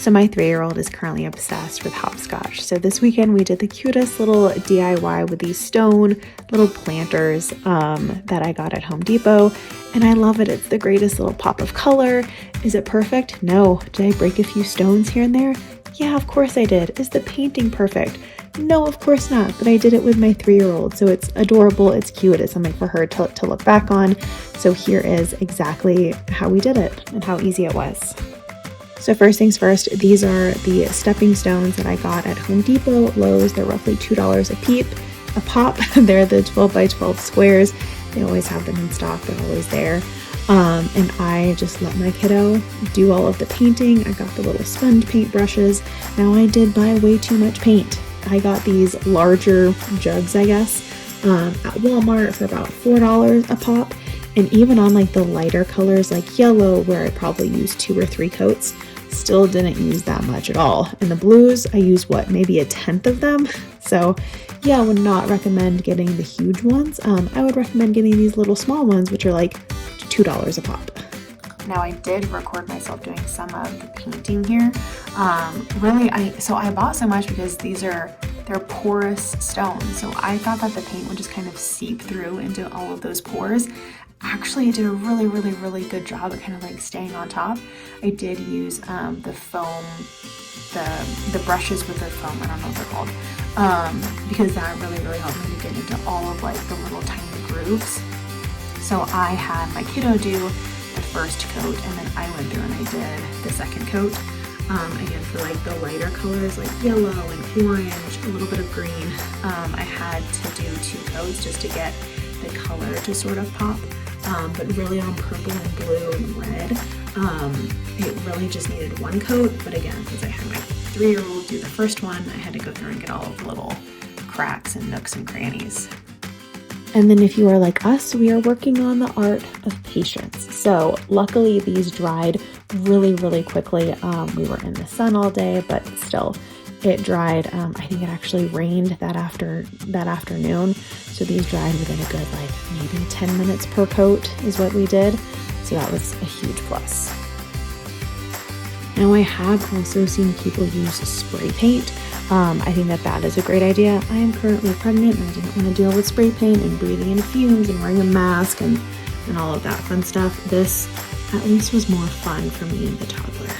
So my 3-year-old is currently obsessed with hopscotch. So this weekend we did the cutest little DIY with these stone little planters that I got at Home Depot. And I love it. It's the greatest little pop of color. Is it perfect? No. Did I break a few stones here and there? Yeah, of course I did. Is the painting perfect? No, of course not. But I did it with my 3-year-old. So it's adorable. It's cute. It's something for her to look back on. So here is exactly how we did it and how easy it was. So first things first, these are the stepping stones that I got at Home Depot, Lowe's. They're roughly $2 a pop. They're the 12 by 12 squares. They always have them in stock. They're always there. And I just let my kiddo do all of the painting. I got the little sponge paint brushes. Now I did buy way too much paint. I got these larger jugs, I guess, at Walmart for about $4 a pop. And even on like the lighter colors like yellow, where I probably used 2 or 3 coats, still didn't use that much at all. And the blues, I used maybe 1/10 of them. So yeah, I would not recommend getting the huge ones. I would recommend getting these little small ones, which are like $2 a pop. Now I did record myself doing some of the painting here. I bought so much because they're porous stones. So I thought that the paint would just kind of seep through into all of those pores. Actually, it did a really, really, really good job at kind of like staying on top. I did use the foam, the brushes with the foam, I don't know what they're called, because that really, really helped me to get into all of like the little tiny grooves. So I had my kiddo do the first coat, and then I went through and I did the second coat. Again, for like the lighter colors like yellow and orange, a little bit of green, I had to do 2 coats just to get the color to sort of pop. But really on purple and blue and red, it really just needed 1 coat. But again, since I had my 3-year-old do the first one, I had to go through and get all of the little cracks and nooks and crannies. And then if you are like us, we are working on the art of patience. So luckily these dried really, really quickly. We were in the sun all day, but still it dried. I think it actually rained that afternoon. So these dried within a good maybe 10 minutes per coat is what we did. So that was a huge plus. Now I have also seen people use spray paint. I think that is a great idea. I am currently pregnant and I didn't want to deal with spray paint and breathing in fumes and wearing a mask and all of that fun stuff. This at least was more fun for me and the toddler.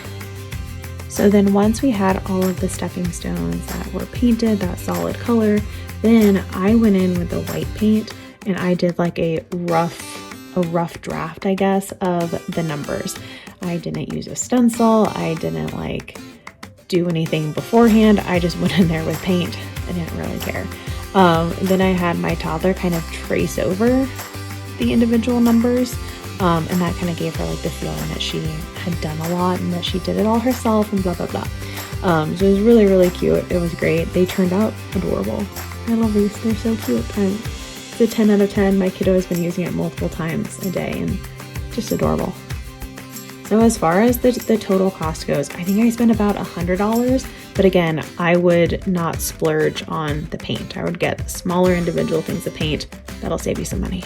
So then once we had all of the stepping stones that were painted, that solid color, then I went in with the white paint and I did like a rough draft, I guess, of the numbers. I didn't use a stencil. I didn't do anything beforehand. I just went in there with paint. I didn't really care. Then I had my toddler kind of trace over the individual numbers. And that kind of gave her the feeling that she had done a lot and that she did it all herself and blah, blah, blah. So it was really, really cute. It was great. They turned out adorable. I love these. They're so cute. It's a 10 out of 10. My kiddo has been using it multiple times a day and just adorable. So as far as the total cost goes, I think I spent about $100. But again, I would not splurge on the paint. I would get smaller individual things of paint. That'll save you some money.